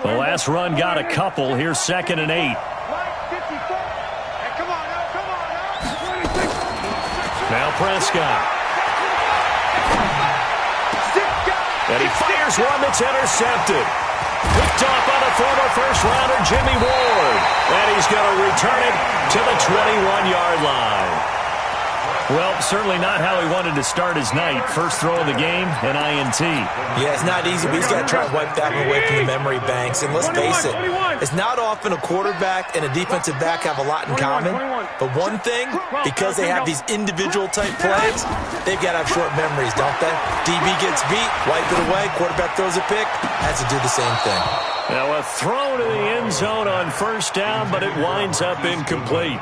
The last run got a couple. Here's 2nd and 8. Now Prescott. And he fires one that's intercepted. Picked off by the former first-rounder Jimmy Ward. And he's going to return it to the 21-yard line. Well, certainly not how he wanted to start his night. First throw of the game, an INT. Yeah, it's not easy, but he's got to try to wipe that one away from the memory banks. And let's face it, it's not often a quarterback and a defensive back have a lot in common. But one thing, because they have these individual-type plays, they've got to have short memories, don't they? DB gets beat, wipe it away, quarterback throws a pick, has to do the same thing. Now a throw to the end zone on first down, but it winds up incomplete.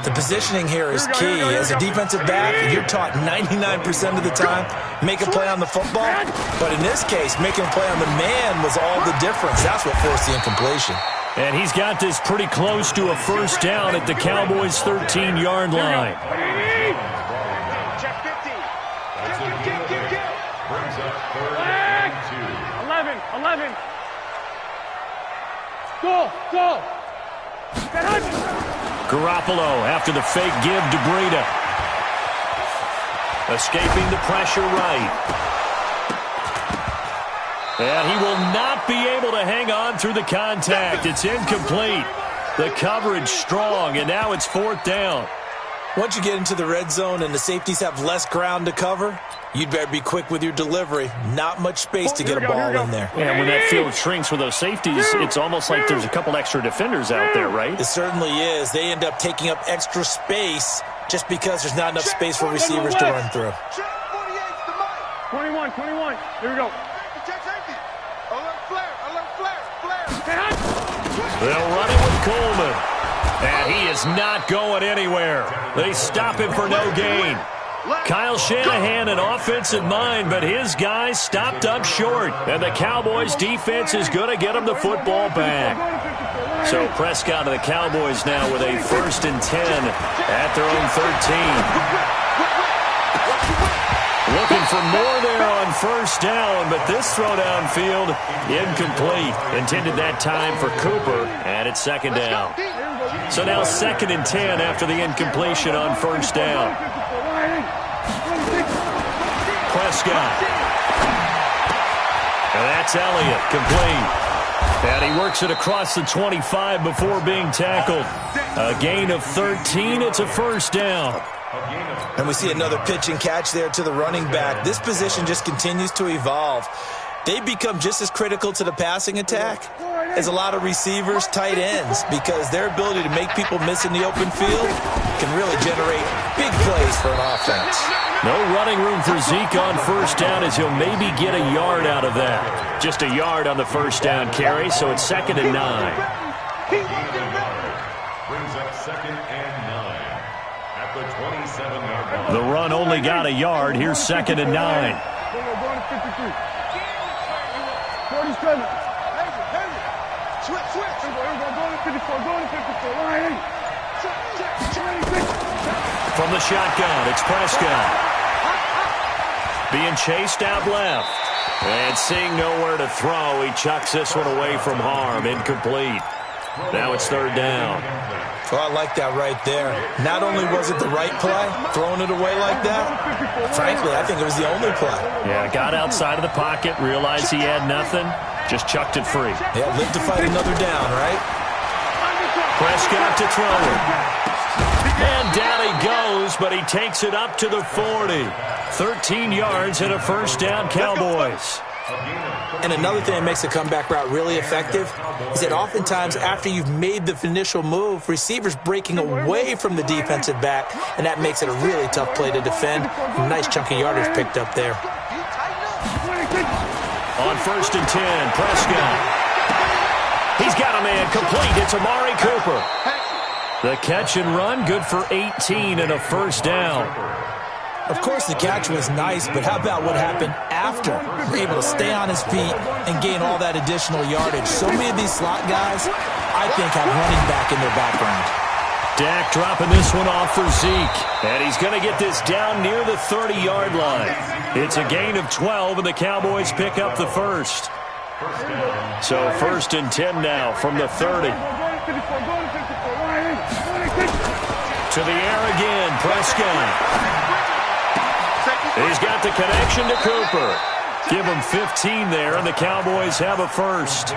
The positioning here is key. As a defensive back, you're taught 99% of the time, make a play on the football. But in this case, making a play on the man was all the difference. That's what forced the incompletion. And he's got this pretty close to a first down at the Cowboys' 13-yard line. Check 50. Brings up 3rd and 2. 11. Go. Garoppolo after the fake give to Breida. Escaping the pressure right. And he will not be able to hang on through the contact. It's incomplete. The coverage strong, and now it's 4th down. Once you get into the red zone and the safeties have less ground to cover, you'd better be quick with your delivery. Not much space to get a ball in there. And when that field shrinks with those safeties, it's almost like there's a couple extra defenders out there, right? It certainly is. They end up taking up extra space just because there's not enough space for receivers to run through. 21. Here we go. They'll run it with Coleman. And he is not going anywhere. They stop him for no gain. Kyle Shanahan an offensive mind, but his guys stopped up short. And the Cowboys defense is going to get him the football back. So Prescott of the Cowboys now with a 1st and 10 at their own 13. Looking for more there on first down, but this throw downfield incomplete. Intended that time for Cooper, and it's 2nd down. So now 2nd and 10 after the incompletion on first down. Prescott. And that's Elliott, complete. And he works it across the 25 before being tackled. A gain of 13, it's a first down. And we see another pitch and catch there to the running back. This position just continues to evolve. They become just as critical to the passing attack as a lot of receivers, tight ends, because their ability to make people miss in the open field can really generate big plays for an offense. No running room for Zeke on first down as he'll maybe get a yard out of that. Just a yard on the first down carry, so it's 2nd and 9. Brings up 2nd and 9 at the 27-yard line. The run only got a yard. Here's 2nd and 9. 47. From the shotgun, it's Prescott. Being chased out left. And seeing nowhere to throw, he chucks this one away from harm. Incomplete. Now it's 3rd down. Well, I like that right there. Not only was it the right play, throwing it away like that, frankly, I think it was the only play. Yeah, got outside of the pocket, realized he had nothing, just chucked it free. Yeah, live to fight another down, right? Prescott to throw it. And down he goes, but he takes it up to the 40. 13 yards and a first down, Cowboys. And another thing that makes a comeback route really effective is that oftentimes after you've made the initial move, receivers breaking away from the defensive back, and that makes it a really tough play to defend. A nice chunk of yardage picked up there. On 1st and 10, Prescott. He's got a man complete. It's Amari Cooper. The catch and run, good for 18 and a first down. Of course, the catch was nice, but how about what happened after? Able to stay on his feet and gain all that additional yardage. So many of these slot guys, I think, have running back in their background. Dak dropping this one off for Zeke. And he's going to get this down near the 30-yard line. It's a gain of 12, and the Cowboys pick up the first. So 1st and 10 now from the 30. To the air again, Prescott. He's got the connection to Cooper. Give him 15 there, and the Cowboys have a first.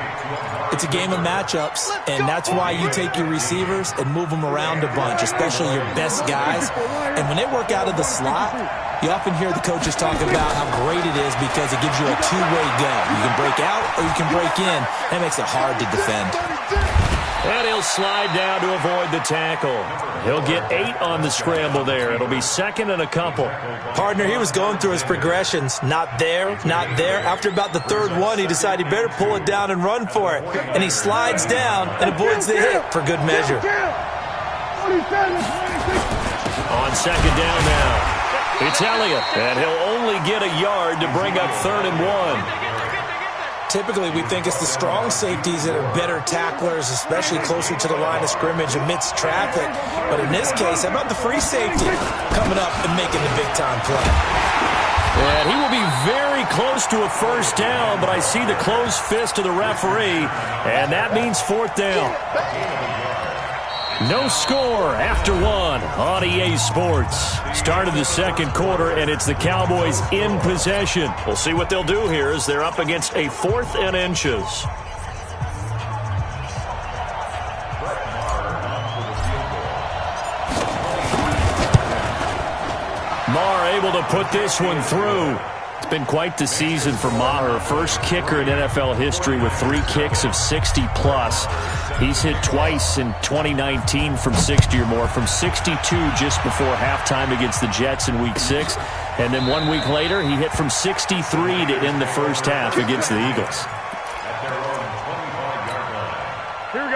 It's a game of matchups, and that's why you take your receivers and move them around a bunch, especially your best guys. And when they work out of the slot, you often hear the coaches talk about how great it is because it gives you a two-way go. You can break out or you can break in. That makes it hard to defend. And he'll slide down to avoid the tackle. He'll get 8 on the scramble there. It'll be 2nd and a couple. Partner, he was going through his progressions. Not there, not there. After about the 3rd one, he decided he better pull it down and run for it. And he slides down and avoids the hit for good measure. On 2nd down now, it's Elliott. And he'll only get a yard to bring up 3rd and 1. Typically, we think it's the strong safeties that are better tacklers, especially closer to the line of scrimmage amidst traffic. But in this case, how about the free safety coming up and making the big-time play? And he will be very close to a first down, but I see the closed fist of the referee, and that means 4th down. No score after 1 on EA Sports. Start of the 2nd quarter, and it's the Cowboys in possession. We'll see what they'll do here as they're up against a 4th and inches. Maher able to put this one through. It's been quite the season for Maher. First kicker in NFL history with 3 kicks of 60-plus. He's hit twice in 2019 from 60 or more, from 62 just before halftime against the Jets in Week 6. And then 1 week later, he hit from 63 to end the first half against the Eagles.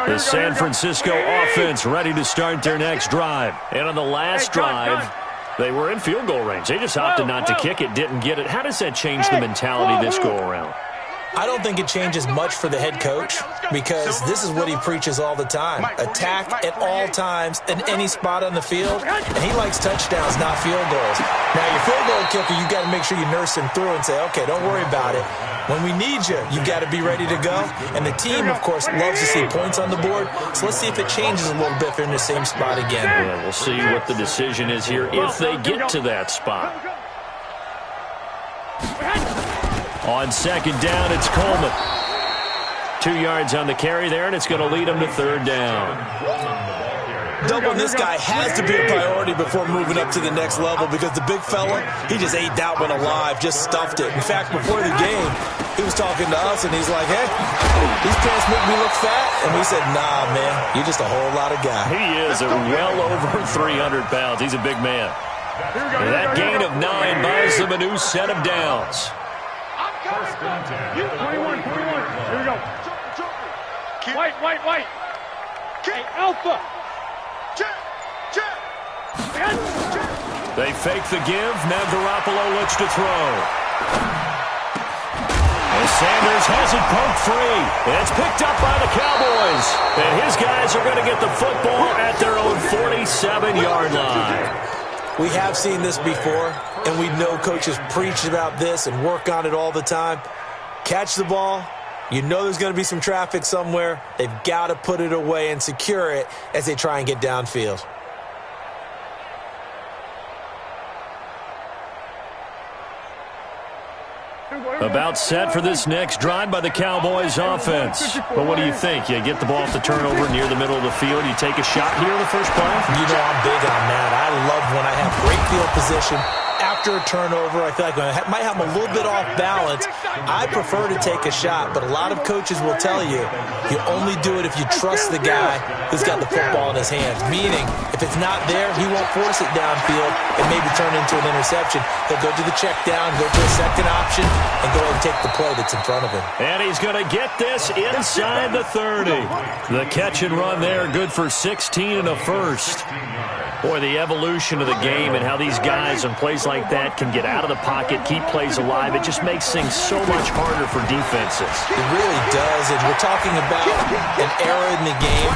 The San Francisco offense ready to start their next drive. And on the last drive, they were in field goal range. They just opted not to kick it, didn't get it. How does that change the mentality this go-around? I don't think it changes much for the head coach because this is what he preaches all the time. Attack at all times in any spot on the field, and he likes touchdowns, not field goals. Now, your field goal kicker, you've got to make sure you nurse him through and say, okay, don't worry about it. When we need you, you've got to be ready to go. And the team, of course, loves to see points on the board. So let's see if it changes a little bit if they're in the same spot again. Yeah, we'll see what the decision is here if they get to that spot. On 2nd down, it's Coleman. 2 yards on the carry there, and it's going to lead him to 3rd down. Doubling this guy has to be a priority before moving up to the next level because the big fella, he just ate that one alive, just stuffed it. In fact, before the game, he was talking to us, and he's like, hey, these pants make me look fat. And we said, nah, man, you're just a whole lot of guy. He is well over 300 pounds. He's a big man. And that gain of 9 buys them a new set of downs. 21. Here we go. White. Hey, Alpha. They fake the give. Now Garoppolo looks to throw. And Sanders has it poked free. It's picked up by the Cowboys. And his guys are going to get the football at their own 47-yard line. We have seen this before, and we know coaches preach about this and work on it all the time. Catch the ball. You know there's going to be some traffic somewhere. They've got to put it away and secure it as they try and get downfield. About set for this next drive by the Cowboys offense. But what do you think? You get the ball off the turnover near the middle of the field. You take a shot here in the first play? You know I'm big on that. I love when I have great field position. After a turnover, I feel like I might have a little bit off balance. I prefer to take a shot, but a lot of coaches will tell you, you only do it if you trust the guy who's got the football in his hands. Meaning, if it's not there, he won't force it downfield and maybe turn into an interception. He'll go to the check down, go to a second option, and go ahead and take the play that's in front of him. And he's going to get this inside the 30. The catch and run there, good for 16 and a first. Boy, the evolution of the game and how these guys on plays like that can get out of the pocket, keep plays alive, it just makes things so much harder for defenses. It really does, and we're talking about an era in the game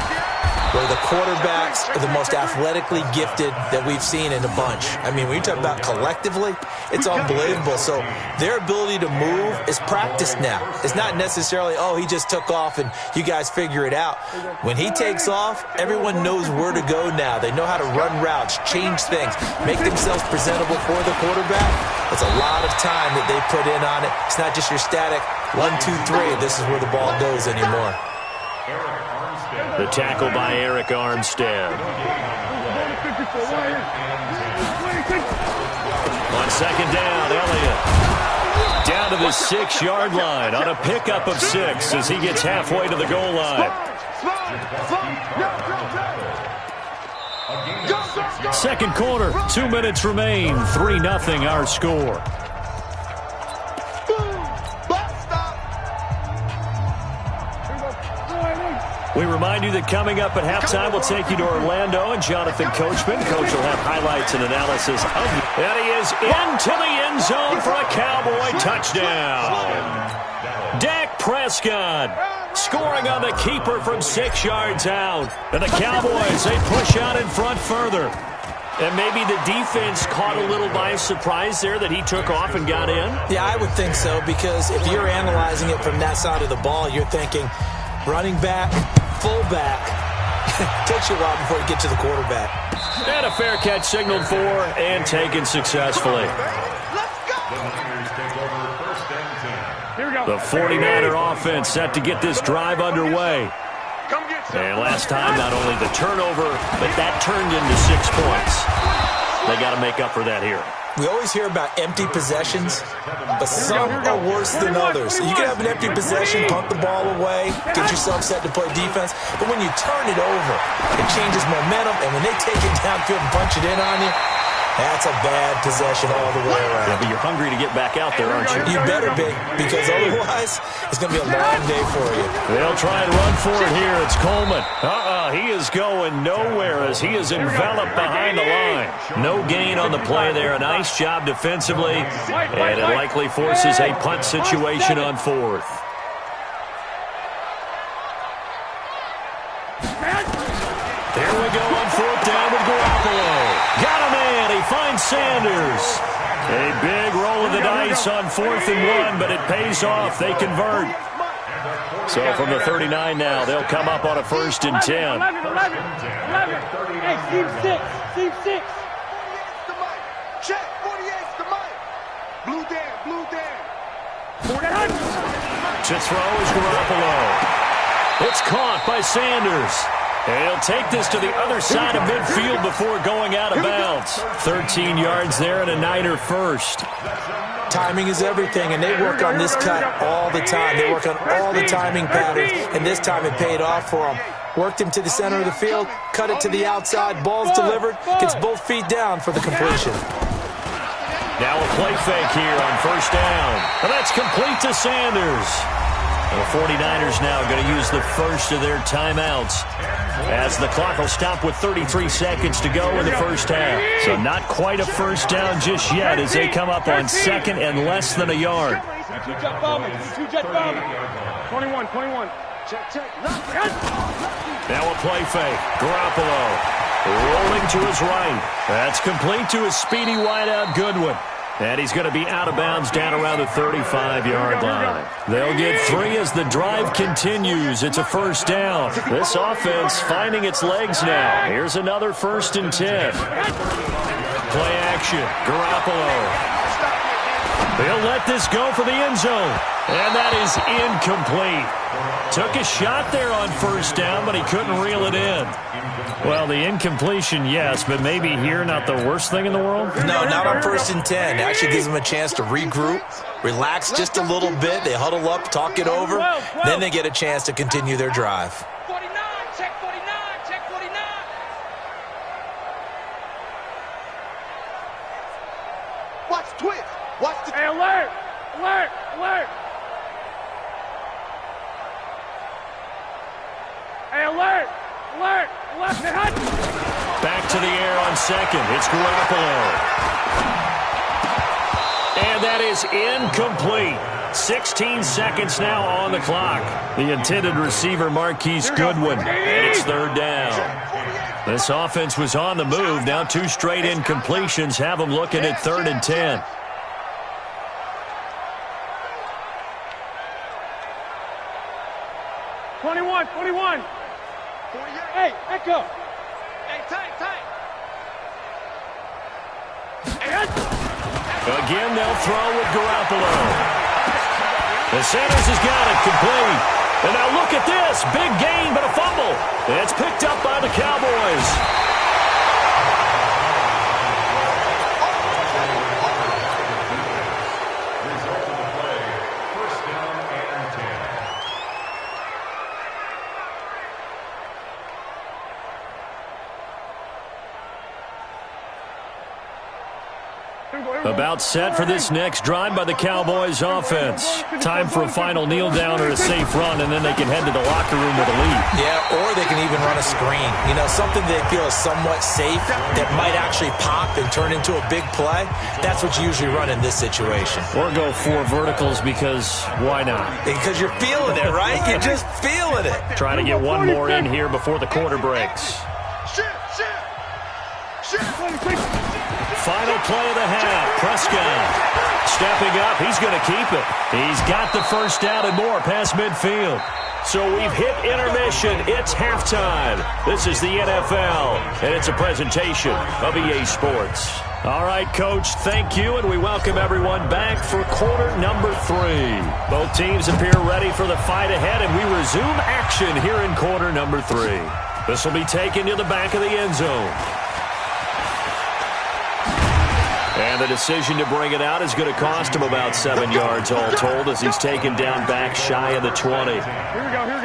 where the quarterbacks are the most athletically gifted that we've seen in a bunch. I mean, when you talk about collectively, it's unbelievable. So their ability to move is practiced now. It's not necessarily, oh, he just took off and you guys figure it out. When he takes off, everyone knows where to go now. They know how to run routes, change things, make themselves presentable for the quarterback. It's a lot of time that they put in on it. It's not just your static 1, 2, 3. This is where the ball goes anymore. The tackle by Eric Armstead. On second down, Elliott down to the 6-yard line on a pickup of 6 as he gets halfway to the goal line. Second quarter, 2 minutes remain, 3-0 our score. We remind you that coming up at halftime, we'll take you to Orlando and Jonathan Coachman. Coach will have highlights and analysis of it. And he is into the end zone for a Cowboy touchdown. Dak Prescott scoring on the keeper from 6 yards out. And the Cowboys, they push out in front further. And maybe the defense caught a little by surprise there that he took off and got in? Yeah, I would think so, because if you're analyzing it from that side of the ball, you're thinking running back, fullback. Takes you a while before you get to the quarterback. And a fair catch signaled for and taken successfully. The 49er offense set to get this drive underway. And last time, not only the turnover, but that turned into 6 points. They got to make up for that here. We always hear about empty possessions, but some are worse than others. You can have an empty possession, punt the ball away, get yourself set to play defense, but when you turn it over, it changes momentum, and when they take it downfield and punch it in on you, that's a bad possession all the way around. Yeah, but you're hungry to get back out there, aren't you? You better be, because otherwise it's going to be a long day for you. They'll try and run for it here. It's Coleman. He is going nowhere as he is enveloped behind the line. No gain on the play there. A nice job defensively, and it likely forces a punt situation on 4th. There we go on 4th down with Garoppolo. Got a man. He finds Sanders. A big roll of the dice on 4th and 1, but it pays off. They convert. So from the 39 now, they'll come up on a 1st and 10. 11. Hey, Steve 6. Steve 6. Check, 48's the mic. Blue down. To throw is Garoppolo. It's caught by Sanders. And he'll take this to the other side of midfield before going out of bounds. 13 yards there and a Niner first. Timing is everything, and they work on this cut all the time. They work on all the timing patterns, and this time it paid off for them. Worked him to the center of the field, cut it to the outside, ball's delivered, gets both feet down for the completion. Now a play fake here on 1st down. And that's complete to Sanders. And the 49ers now going to use the first of their timeouts as the clock will stop with 33 seconds to go in the first half. So not quite a first down just yet as they come up on 2nd and less than a yard. 21. Check. Now a play fake. Garoppolo rolling to his right. That's complete to his speedy wideout Goodwin. And he's going to be out of bounds down around the 35-yard line. They'll get 3 as the drive continues. It's a 1st down. This offense finding its legs now. Here's another 1st and 10. Play action. Garoppolo. They'll let this go for the end zone. And that is incomplete. Took a shot there on 1st down, but he couldn't reel it in. Well, the incompletion, yes, but maybe here not the worst thing in the world? No, not on 1st and 10. It actually gives them a chance to regroup, relax just a little bit. They huddle up, talk it over. Then they get a chance to continue their drive. 49, check 49. Watch the twist. Watch the... Hey, alert. Hey, alert. Back to the air on 2nd. It's Garoppolo. And that is incomplete. 16 seconds now on the clock. The intended receiver, Marquise Goodwin, and it's third down. This offense was on the move. Now 2 straight incompletions have them looking at 3rd and 10. Hey, echo. Hey, tight. Again, they'll throw with Garoppolo. The Sanders has got it complete. And now look at this. Big gain, but a fumble. It's picked up by the Cowboys. About set for this next drive by the Cowboys offense. Time for a final kneel down or a safe run, and then they can head to the locker room with a lead. Yeah, or they can even run a screen. You know, something they feel is somewhat safe that might actually pop and turn into a big play. That's what you usually run in this situation. Or go 4 verticals because why not? Because you're feeling it, right? You're just feeling it. Trying to get one more in here before the quarter breaks. Final play of the half. Prescott stepping up. He's going to keep it. He's got the first down and more past midfield. So we've hit intermission. It's halftime. This is the NFL, and it's a presentation of EA Sports. All right, Coach, thank you, and we welcome everyone back for quarter number 3. Both teams appear ready for the fight ahead, and we resume action here in quarter number 3. This will be taken to the back of the end zone. And the decision to bring it out is going to cost him about 7 yards all told as he's taken down back shy of the 20.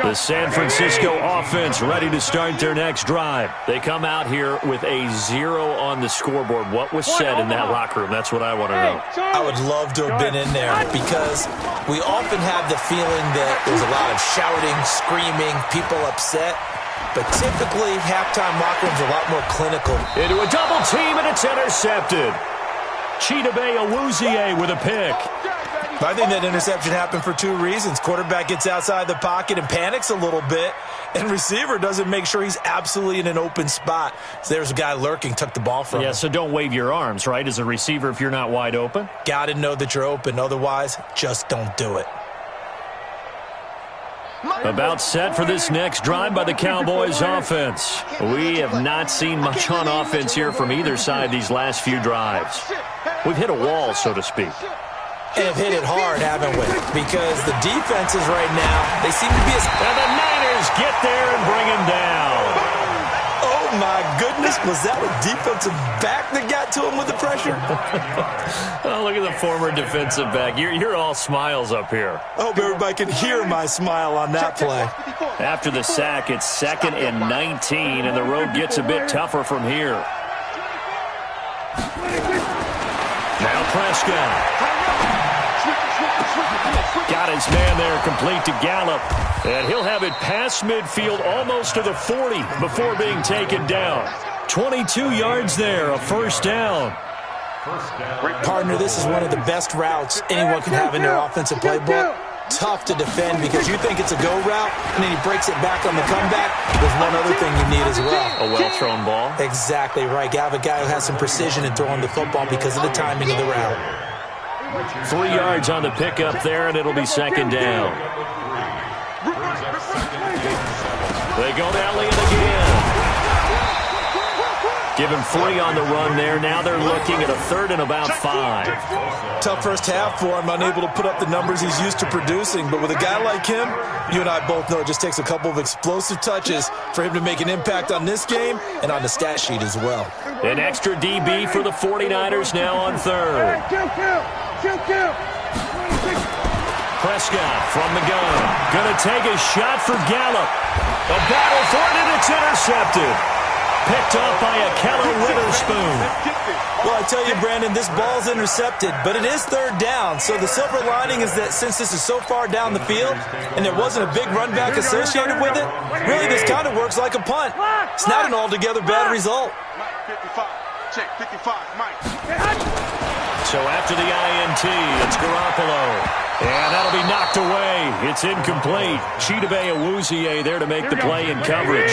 The San Francisco offense ready to start their next drive. They come out here with a 0 on the scoreboard. What was said in that locker room? That's what I want to know. I would love to have been in there because we often have the feeling that there's a lot of shouting, screaming, people upset. But typically, halftime locker rooms are a lot more clinical. Into a double team, and it's intercepted. Chidobe Awuzie with a pick. I think that interception happened for 2 reasons. Quarterback gets outside the pocket and panics a little bit, and receiver doesn't make sure he's absolutely in an open spot. So there's a guy lurking, took the ball from him. Yeah, so don't wave your arms, right, as a receiver if you're not wide open? Got to know that you're open. Otherwise, just don't do it. About set for this next drive by the Cowboys offense. We have not seen much on offense here from either side these last few drives. We've hit a wall, so to speak. And have hit it hard, haven't we? Because the defenses right now, they seem to be as... And the Niners get there and bring him down. Oh, my goodness. Was that a defensive back that got to him with the pressure? Oh, look at the former defensive back. You're all smiles up here. I hope everybody can hear my smile on that play. After the sack, it's 2nd and 19, and the road gets a bit tougher from here. Now Prescott. Got his man there complete to Gallup. And he'll have it past midfield almost to the 40 before being taken down. 22 yards there, a first down. Partner, this is one of the best routes anyone can have in their offensive playbook. Tough to defend because you think it's a go route, and then he breaks it back on the comeback. There's one other thing you need as well. A well-thrown ball. Exactly right. You have a guy who has some precision in throwing the football because of the timing of the route. 3 yards on the pickup there, and it'll be 2nd down. They go to Elliott again. Give him 3 on the run there. Now they're looking at a 3rd and about 5. Tough first half for him, unable to put up the numbers he's used to producing. But with a guy like him, you and I both know it just takes a couple of explosive touches for him to make an impact on this game and on the stat sheet as well. An extra DB for the 49ers now on 3rd. Prescott from the gun. Going to take a shot for Gallup. A battle for it, and it's intercepted. Picked up by a Keller Witherspoon. Well, I tell you, Brandon, this ball's intercepted, but it is 3rd down. So the silver lining is that since this is so far down the field and there wasn't a big run back associated with it, really this kind of works like a punt. It's not an altogether bad result. Check 55, Mike. So after the INT, it's Garoppolo. And that'll be knocked away. It's incomplete. Chidobe Awuzie there to make the play in coverage.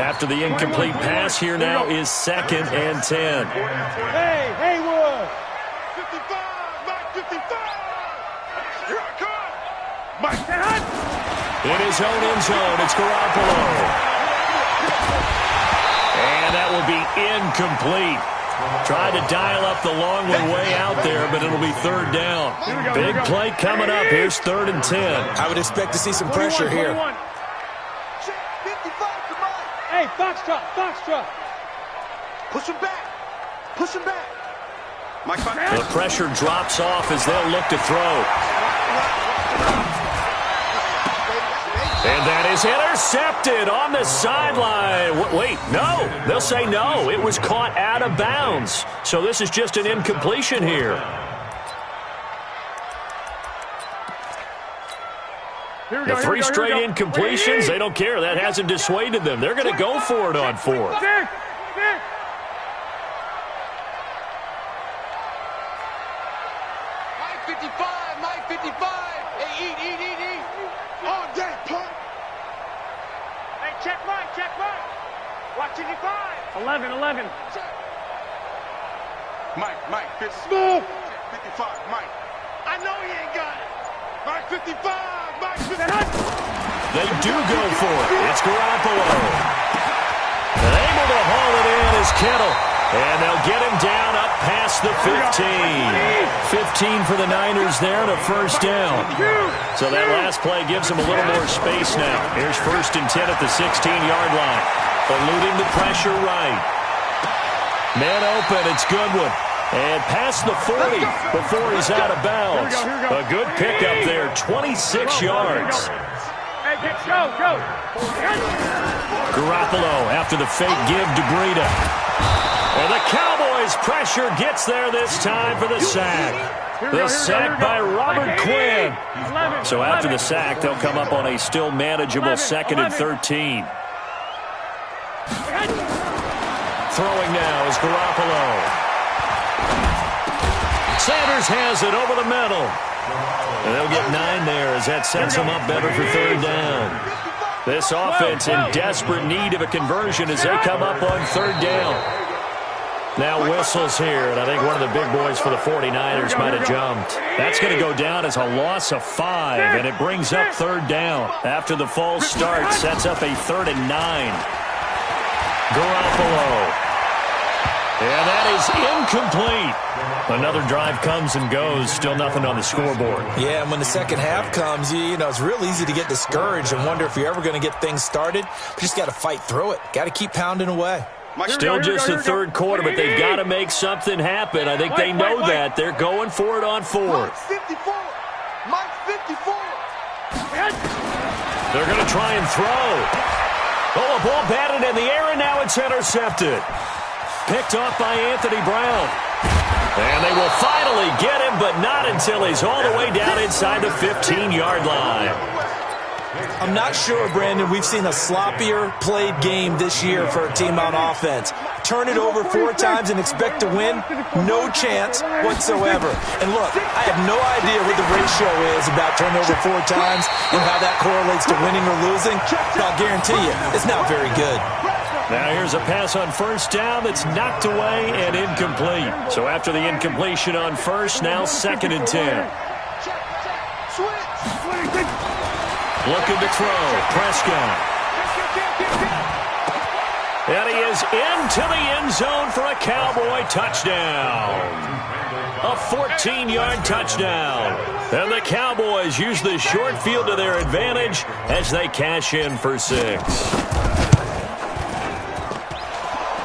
After the incomplete pass, here now is 2nd and 10. Hey, Haywood. 55, Mike 55. Here I come. Mike. In his own end zone, it's Garoppolo. And that will be incomplete. Tried to dial up the long one way out there, but it'll be 3rd down. Big play coming up. Here's 3rd and 10. I would expect to see some pressure here. 55 to Mike. Hey, Foxtrot. Push him back. Push him back. Mike, The pressure drops off as they'll look to throw. And that is intercepted on the sideline. Wait, no. They'll say no. It was caught out of bounds. So this is just an incompletion here. The 3 straight incompletions, they don't care. That hasn't dissuaded them. They're going to go for it on 4th. Mike 55. Hey, eat. On deck, punt. Hey, check Mike. Watch 55. 11. Mike, 55. Move. 55, Mike. I know he ain't got it. Mike 55, Mike 55. They do go for it. It's Garoppolo. And able to haul it in is Kittle. And they'll get him down up past the 15. 15 for the Niners there and a 1st down. So that last play gives them a little more space now. Here's 1st and 10 at the 16-yard line. Eluding the pressure right. Man open, it's Goodwin. And past the 40 before he's out of bounds. A good pickup there, 26 yards. Hey, go. Garoppolo after the fake give to Breida. And the Cowboys' pressure gets there this time for the sack. The sack by Robert Quinn. So after the sack, they'll come up on a still manageable 2nd and 13. Throwing now is Garoppolo. Sanders has it over the middle. And they'll get 9 there as that sets them up better for 3rd down. This offense in desperate need of a conversion as they come up on 3rd down. Now whistles here, and I think one of the big boys for the 49ers might have jumped. That's going to go down as a loss of 5, and it brings up 3rd down. After the false start, sets up a 3rd and 9. Garoppolo. And that is incomplete. Another drive comes and goes. Still nothing on the scoreboard. Yeah, and when the second half comes, you know, it's real easy to get discouraged and wonder if you're ever going to get things started. You just got to fight through it. Got to keep pounding away. Still just the 3rd quarter, but they've got to make something happen. I think they know that. They're going for it on 4th. Mike 54. Mike 54. They're going to try and throw. Oh, a ball batted in the air, and now it's intercepted. Picked off by Anthony Brown. And they will finally get him, but not until he's all the way down inside the 15-yard line. I'm not sure, Brandon, we've seen a sloppier played game this year for a team on offense. Turn it over 4 times and expect to win? No chance whatsoever. And look, I have no idea what the ratio is about turning over 4 times and how that correlates to winning or losing. But I'll guarantee you, it's not very good. Now here's a pass on 1st down that's knocked away and incomplete. So after the incompletion on 1st, now 2nd and 10. Looking to throw. Prescott. And he is into the end zone for a Cowboy touchdown. A 14-yard touchdown. And the Cowboys use the short field to their advantage as they cash in for 6.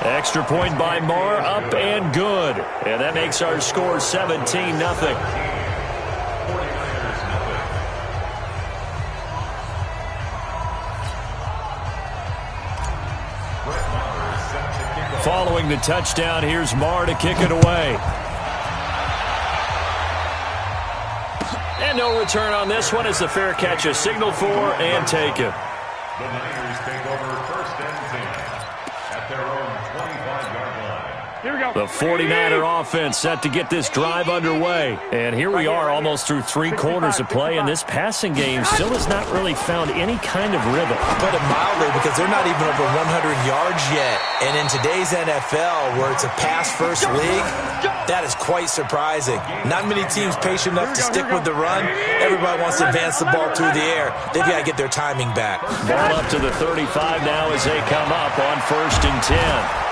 Extra point by Marr, up and good. And that makes our score 17-0. Following the touchdown, here's Marr to kick it away. And no return on this one as the fair catch is signaled for and taken. The Niners take over 1st and 10 at their own 25-yard line. Here we go. The 49er offense set to get this drive underway. And here we are almost through 3 quarters of play, and this passing game still has not really found any kind of rhythm. Put it mildly, because they're not even over 100 yards yet. And in today's NFL, where it's a pass-first league, that is quite surprising. Not many teams patient enough to stick with the run. Everybody wants to advance the ball through the air. They've got to get their timing back. Ball up to the 35 now as they come up on 1st and 10.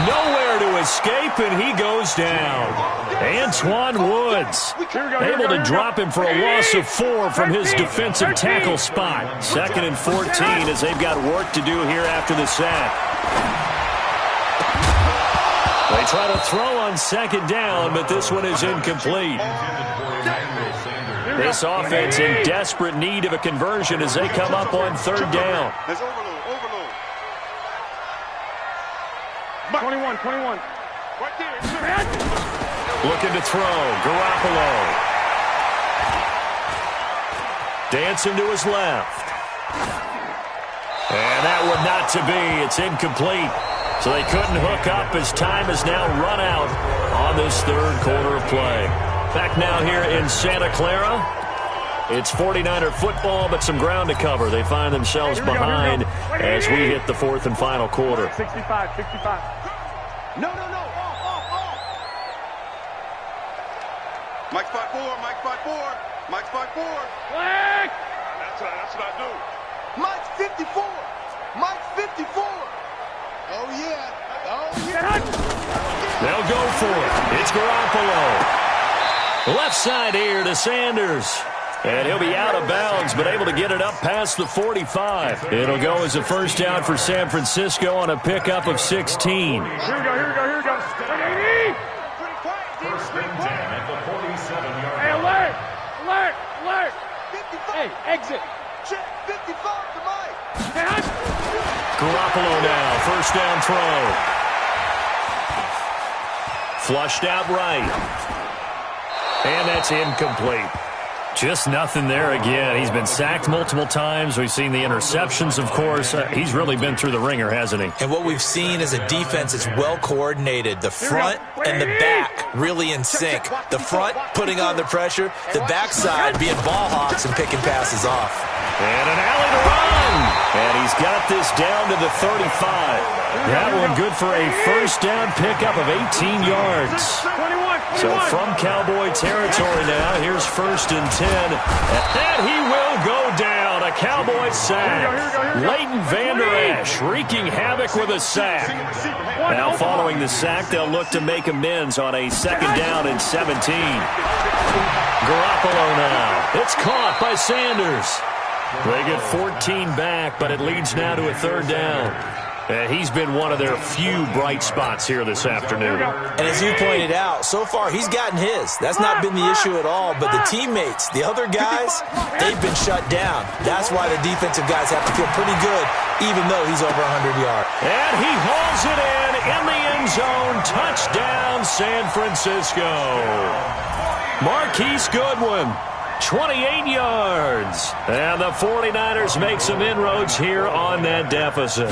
Nowhere to escape, and he goes down. Antoine Woods able to drop him for a loss of 4 from his defensive tackle spot. 2nd and 14 as they've got work to do here after the sack. They try to throw on 2nd down, but this one is incomplete. This offense in desperate need of a conversion as they come up on 3rd down. 21. Right there. Looking to throw. Garoppolo. Dancing to his left. And that would not to be. It's incomplete. So they couldn't hook up as time has now run out on this 3rd quarter of play. Back now here in Santa Clara. It's 49er football, but some ground to cover. They find themselves behind as we hit the 4th and final quarter. 65. No. Off. Mike 5-4. Flag! That's what I do. Mike's 54. Oh, yeah. They'll go for it. It's Garoppolo. Left side here to Sanders. And he'll be out of bounds, but able to get it up past the 45. It'll go as a 1st down for San Francisco on a pickup of 16. Here we go. 1st and 10 at the 47-yard Hey, line. alert! 55. Hey, exit. Check 55 to Mike. Garoppolo now, 1st down throw. Flushed out right. And that's incomplete. Just nothing there again. He's been sacked multiple times. We've seen the interceptions, of course. He's really been through the ringer, hasn't he? And what we've seen is a defense that's well coordinated. The front and the back really in sync. The front putting on the pressure. The backside being ball hawks and picking passes off. And an alley to run. And he's got this down to the 35. That one good for a 1st down pickup of 18 yards. 21. So from Cowboy territory now, here's 1st and 10. And he will go down. A Cowboy sack. Leighton Vander Esch wreaking havoc with a sack. Now following the sack, they'll look to make amends on a 2nd down and 17. Garoppolo now. It's caught by Sanders. They get 14 back, but it leads now to a 3rd down. He's been one of their few bright spots here this afternoon. And as you pointed out, so far he's gotten his. That's not been the issue at all. But the teammates, the other guys, they've been shut down. That's why the defensive guys have to feel pretty good, even though he's over 100 yards. And he hauls it in the end zone. Touchdown, San Francisco. Marquise Goodwin. 28 yards. And the 49ers make some inroads here on that deficit.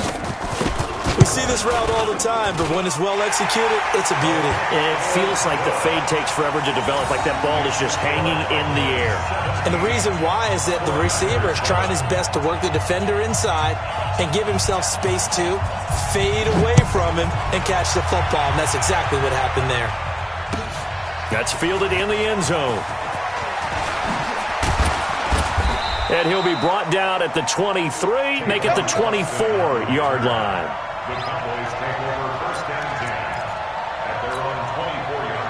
We see this route all the time, but when it's well executed, it's a beauty. It feels like the fade takes forever to develop, like that ball is just hanging in the air. And the reason why is that the receiver is trying his best to work the defender inside and give himself space to fade away from him and catch the football, and that's exactly what happened there. That's fielded in the end zone. And he'll be brought down at the 23, make it the 24-yard line. The Cowboys take over 1st and 10 at their own 24-yard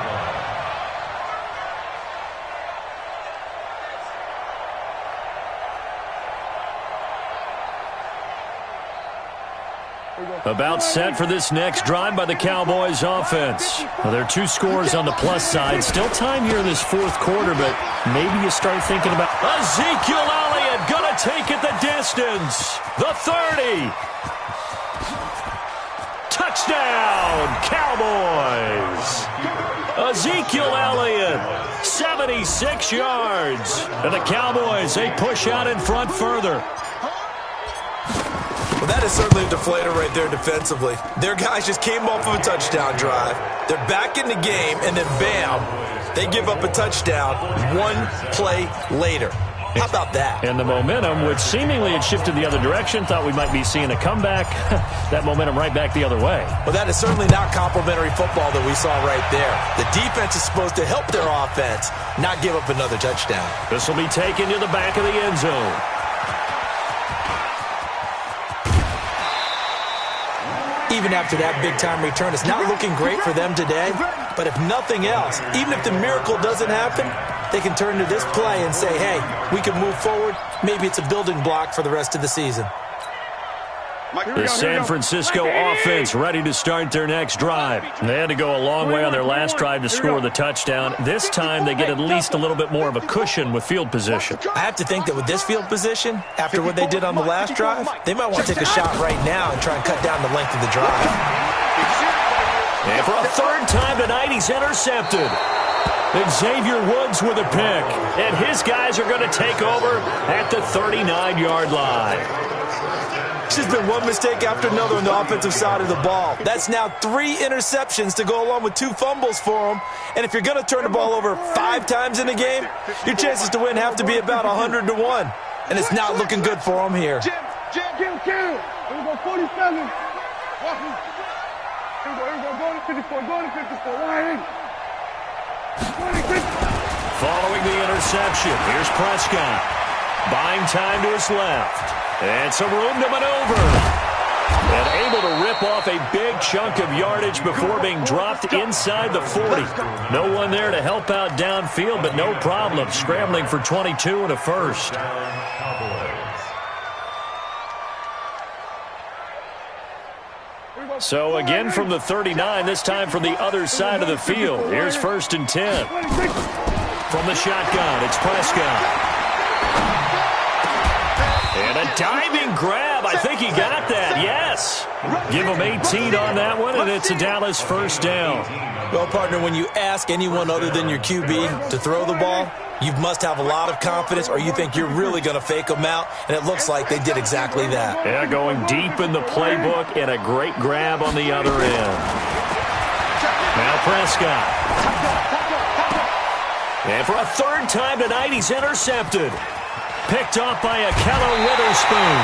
line. About set for this next drive by the Cowboys offense. Well, there are 2 scores on the plus side. Still time here in this 4th quarter, but maybe you start thinking about Ezekiel Elliott gonna take it the distance. The 30. Touchdown, Cowboys. Ezekiel Elliott, 76 yards. And the Cowboys, they push out in front further. Well, that is certainly a deflator right there defensively. Their guys just came off of a touchdown drive. They're back in the game, and then bam, they give up a touchdown one play later. How about that? And the momentum, which seemingly had shifted the other direction, thought we might be seeing a comeback. That momentum right back the other way. Well, that is certainly not complimentary football that we saw right there. The defense is supposed to help their offense, not give up another touchdown. This will be taken to the back of the end zone. Even after that big-time return, it's not looking great for them today. But if nothing else, even if the miracle doesn't happen, they can turn to this play and say, hey, we can move forward. Maybe it's a building block for the rest of the season. The San Francisco offense ready to start their next drive. They had to go a long way on their last drive to score the touchdown. This time they get at least a little bit more of a cushion with field position. I have to think that with this field position, after what they did on the last drive, they might want to take a shot right now and try and cut down the length of the drive. And for a third time tonight, he's intercepted. Xavier Woods with a pick. And his guys are going to take over at the 39-yard line. There's been one mistake after another on the offensive side of the ball. That's now 3 interceptions to go along with 2 fumbles for them. And if you're going to turn the ball over 5 times in a game, your chances to win have to be about 100 to 1. And it's not looking good for them here. Kill. Here we go, 47. Here we go, go to 54, go to 54. Wide. Following the interception, here's Prescott. Buying time to his left. And some room to maneuver. And able to rip off a big chunk of yardage before being dropped inside the 40. No one there to help out downfield, but no problem. Scrambling for 22 and a first. So again from the 39, this time from the other side of the field. Here's 1st and 10. From the shotgun, it's Prescott. And a diving grab. I think he got that. Yes. Give him 18 on that one, and it's a Dallas first down. Well, partner, when you ask anyone other than your QB to throw the ball, you must have a lot of confidence, or you think you're really going to fake them out, and it looks like they did exactly that. Yeah, going deep in the playbook, and a great grab on the other end. Now Prescott. And for a third time tonight, he's intercepted. Picked off by Akello Witherspoon.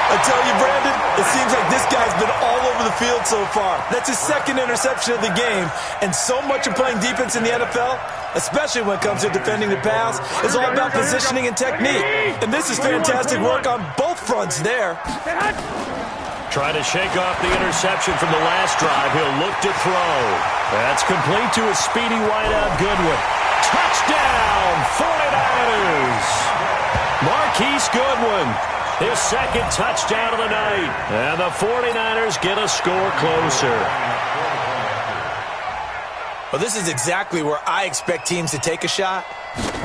I tell you, Brandon, it seems like this guy's been all over the field so far. That's his 2nd interception of the game, and so much of playing defense in the NFL, especially when it comes to defending the pass, is all about positioning and technique. And this is fantastic work on both fronts there. Trying to shake off the interception from the last drive. He'll look to throw. That's complete to a speedy wideout Goodwin. Touchdown, 49ers! Marquise Goodwin, his 2nd touchdown of the night. And the 49ers get a score closer. Well, this is exactly where I expect teams to take a shot.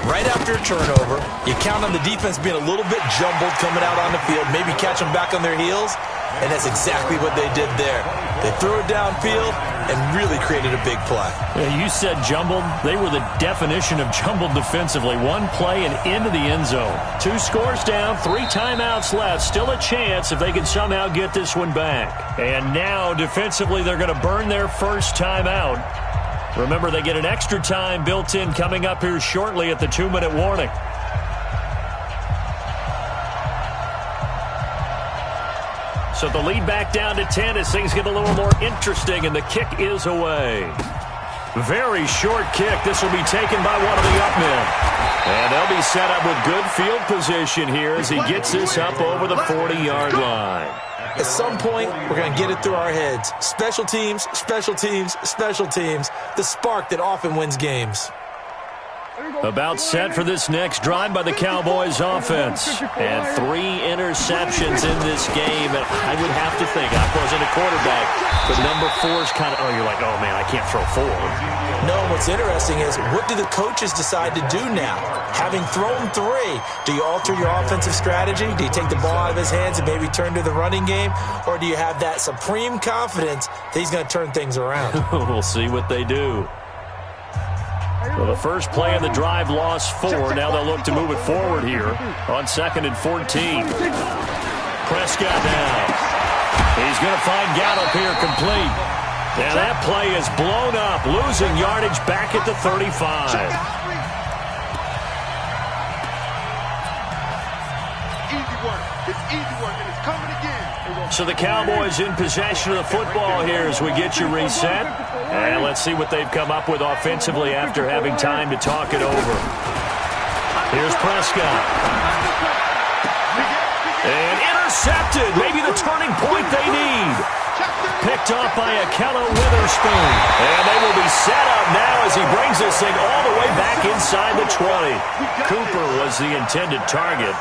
Right after a turnover, you count on the defense being a little bit jumbled coming out on the field, maybe catch them back on their heels, and that's exactly what they did there. They threw it downfield and really created a big play. Yeah, you said jumbled. They were the definition of jumbled defensively. One play and into the end zone. 2 scores down, 3 timeouts left. Still a chance if they can somehow get this one back. And now, defensively, they're going to burn their first timeout. Remember, they get an extra time built in coming up here shortly at the 2-minute warning. So the lead back down to 10 as things get a little more interesting, and the kick is away. Very short kick. This will be taken by one of the up men. And they'll be set up with good field position here as he gets this up over the 40-yard line. At some point, we're going to get it through our heads. Special teams, special teams, special teams. The spark that often wins games. About set for this next drive by the Cowboys offense. And 3 interceptions in this game. And I would have to think, I wasn't a quarterback, but number 4 is kind of, you're like, oh, man, I can't throw 4. No, what's interesting is, what do the coaches decide to do now? Having thrown 3, do you alter your offensive strategy? Do you take the ball out of his hands and maybe turn to the running game? Or do you have that supreme confidence that he's going to turn things around? We'll see what they do. Well, the first play of the drive lost 4. Now they'll look to move it forward here on 2nd and 14. Prescott now. He's going to find Gallup here complete. And that play is blown up, losing yardage back at the 35. Easy work. It's easy work, and it's coming again. So the Cowboys in possession of the football here as we get you reset. And let's see what they've come up with offensively after having time to talk it over. Here's Prescott. And intercepted. Maybe the turning point they need. Picked off by Akello Witherspoon. And they will be set up now as he brings this thing all the way back inside the 20. Cooper was the intended target.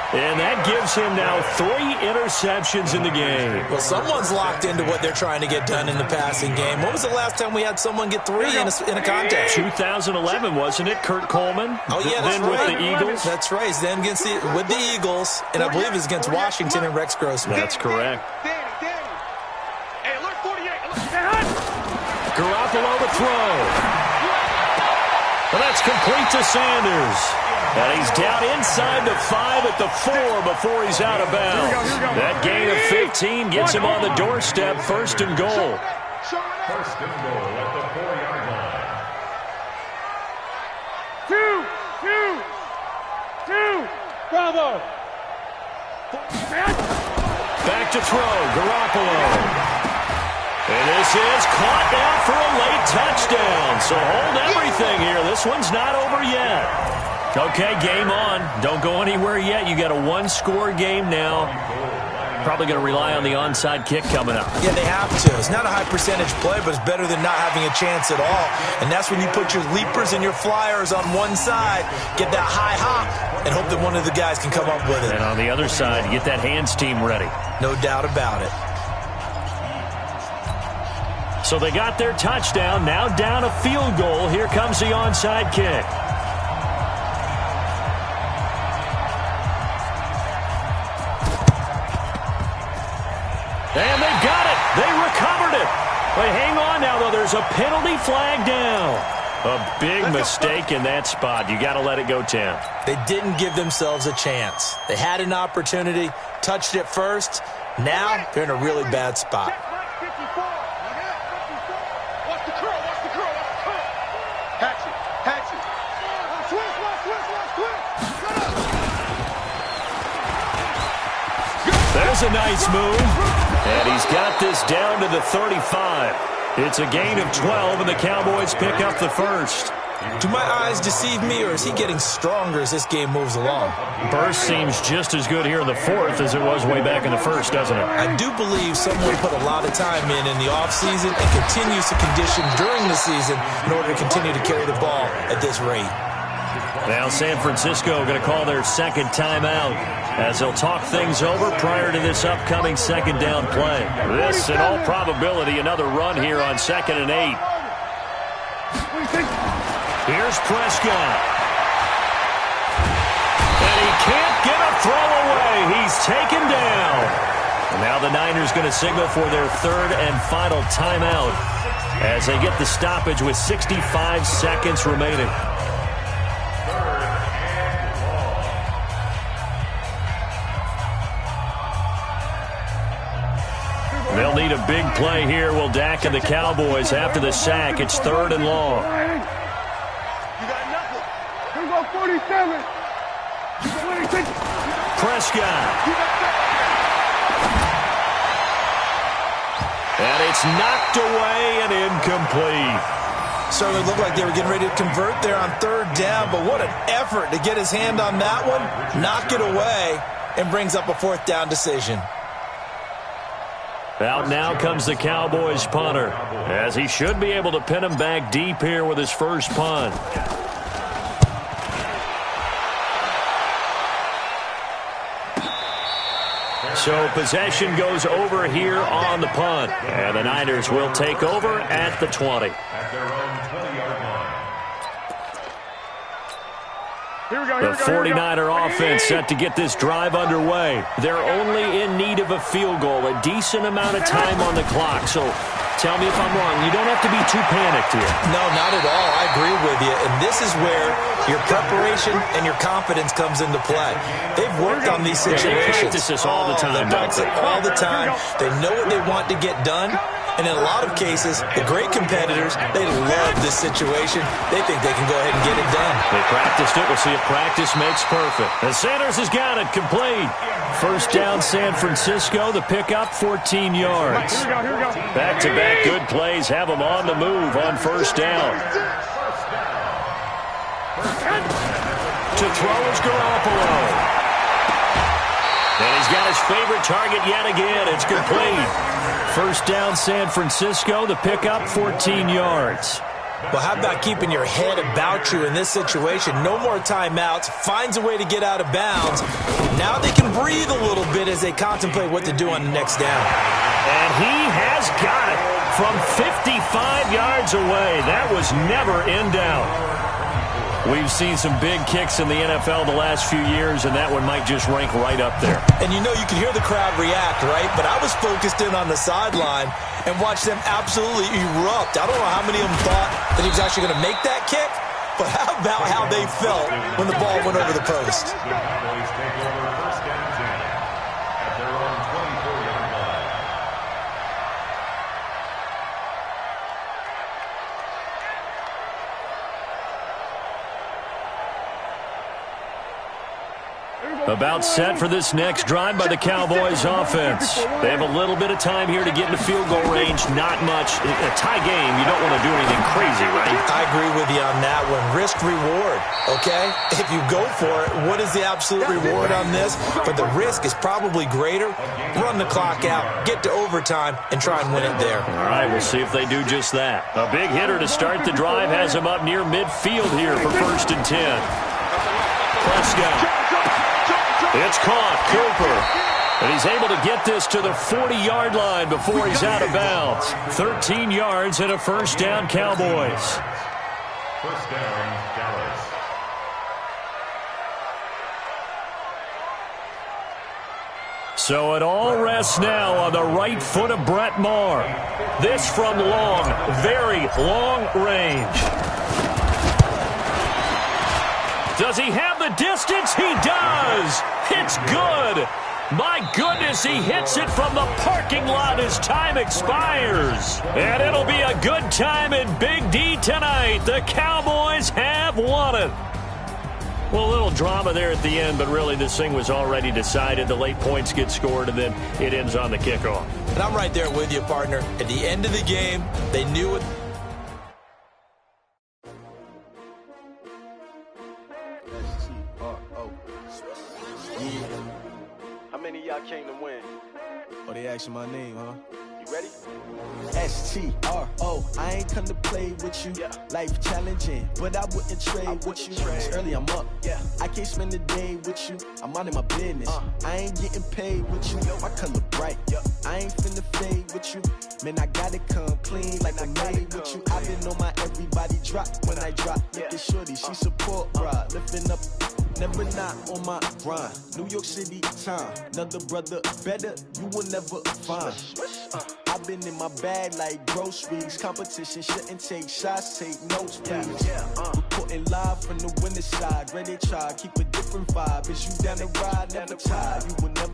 And that gives him now 3 interceptions in the game. Well, someone's locked into what they're trying to get done in the passing game. When was the last time we had someone get 3 in a contest? 2011, wasn't it? Kurt Coleman? Oh, yeah, that's then right. with the Eagles? That's right. Then with the Eagles, and I believe it's against Washington and Rex Grossman. That's correct. Danny. Hey, alert 48. Garoppolo to throw. Well, that's complete to Sanders. And he's down inside the 5 at the 4 before he's out of bounds. That gain of 15 gets him on the doorstep, 1st and goal. 1st and goal at the 4-yard line. 2. Bravo. Back to throw, Garoppolo. And this is caught now for a late touchdown. So hold everything here. This one's not over yet. Okay, game on. Don't go anywhere yet. You got a 1-score game now. Probably going to rely on the onside kick coming up. Yeah, they have to. It's not a high percentage play, but it's better than not having a chance at all. And that's when you put your leapers and your flyers on one side, get that high hop, and hope that one of the guys can come up with it. And on the other side, you get that hands team ready. No doubt about it. So they got their touchdown. Now down a field goal. Here comes the onside kick. And they've got it. They recovered it. But hang on now, though. There's a penalty flag down. A big mistake in that spot. You got to let it go, Tim. They didn't give themselves a chance. They had an opportunity, touched it first. Now they're in a really bad spot. Watch the curl. Hatch it. Switch. There's a nice move. And he's got this down to the 35. It's a gain of 12, and the Cowboys pick up the first. Do my eyes deceive me, or is he getting stronger as this game moves along? Burst seems just as good here in the 4th as it was way back in the 1st, doesn't it? I do believe someone put a lot of time in the offseason and continues to condition during the season in order to continue to carry the ball at this rate. Now San Francisco going to call their 2nd timeout as they'll talk things over prior to this upcoming 2nd down play. This, in all probability, another run here on 2nd and 8. Here's Prescott. And he can't get a throw away. He's taken down. And now the Niners going to signal for their 3rd and final timeout as they get the stoppage with 65 seconds remaining. They'll need a big play here. Will Dak and the Cowboys after the sack. It's 3rd and long. You got nothing. Here we go, 47. 26. Prescott. And it's knocked away and incomplete. Certainly looked like they were getting ready to convert there on 3rd down, but what an effort to get his hand on that one, knock it away, and brings up a 4th down decision. Out now comes the Cowboys punter, as he should be able to pin him back deep here with his first punt. So possession goes over here on the punt, and the Niners will take over at the 20. At their own 20-yard line. The 49er offense set to get this drive underway. They're only in need of a field goal, a decent amount of time on the clock. So Tell me if I'm wrong. You don't have to be too panicked here. No, not at all. I agree with you. And this is where your preparation and your confidence comes into play. They've worked on these situations. They practice this all the time. They practice it all the time. They know what they want to get done. And in a lot of cases, the great competitors, they love this situation. They think they can go ahead and get it done. They practiced it. We'll see if practice makes perfect. And Sanders has got it complete. First down, San Francisco. The pickup, 14 yards. Here we go. Back-to-back good plays have them on the move on first down. To throw is Garoppolo. And he's got his favorite target yet again. It's complete. First down, San Francisco. The pickup, 14 yards. Well, how about keeping your head about you in this situation? No more timeouts. Finds a way to get out of bounds. Now they can breathe a little bit as they contemplate what to do on the next down. And he has got it from 55 yards away. That was never in doubt. We've seen some big kicks in the NFL the last few years, and that one might just rank right up there. And you know, you can hear the crowd react, right? But I was focused in on the sideline and watched them absolutely erupt. I don't know how many of them thought that he was actually going to make that kick, but how about how they felt when the ball went over the post? Cowboys take over first down 10 at their own 24-yard line. About set for this next drive by the Cowboys offense. They have a little bit of time here to get into field goal range. Not much. A tie game, you don't want to do anything crazy, right? I agree with you on that one. Risk reward, okay? If you go for it, what is the absolute reward on this? But the risk is probably greater. Run the clock out, get to overtime, and try and win it there. All right, we'll see if they do just that. A big hitter to start the drive has him up near midfield here for 1st and 10. Prescott. It's caught. Cooper. And he's able to get this to the 40-yard line before he's out of bounds. 13 yards and a first down, Cowboys. First down, Dallas. So it all rests now on the right foot of Brett Maher. This from long, very long range. Does he have the distance? He does. It's good. My goodness, he hits it from the parking lot as time expires. And it'll be a good time in Big D tonight. The Cowboys have won it. Well, a little drama there at the end, but really this thing was already decided. The late points get scored, and then it ends on the kickoff. And I'm right there with you, partner. At the end of the game, they knew it. How many of y'all came to win? Oh, they asking my name, huh? You ready? STRO, I ain't come to play with you. Yeah. Life challenging, but I wouldn't trade with you. It's early, I'm up. Yeah. I can't spend the day with you. I'm minding my business. I ain't getting paid with you. My color bright. I ain't finna fade with you. Man, I gotta come clean like I'm made with you. I've been on my everybody drop when I drop. Look at shorty, she support ride. Lifting up, never not on my grind. New York City time. Another brother better, you will never find. I've been in my bag like groceries. Competition shouldn't take shots, take notes, please. Reporting live from the winter side. Ready to try, keep a different vibe. Is you down the ride, never tired. You will never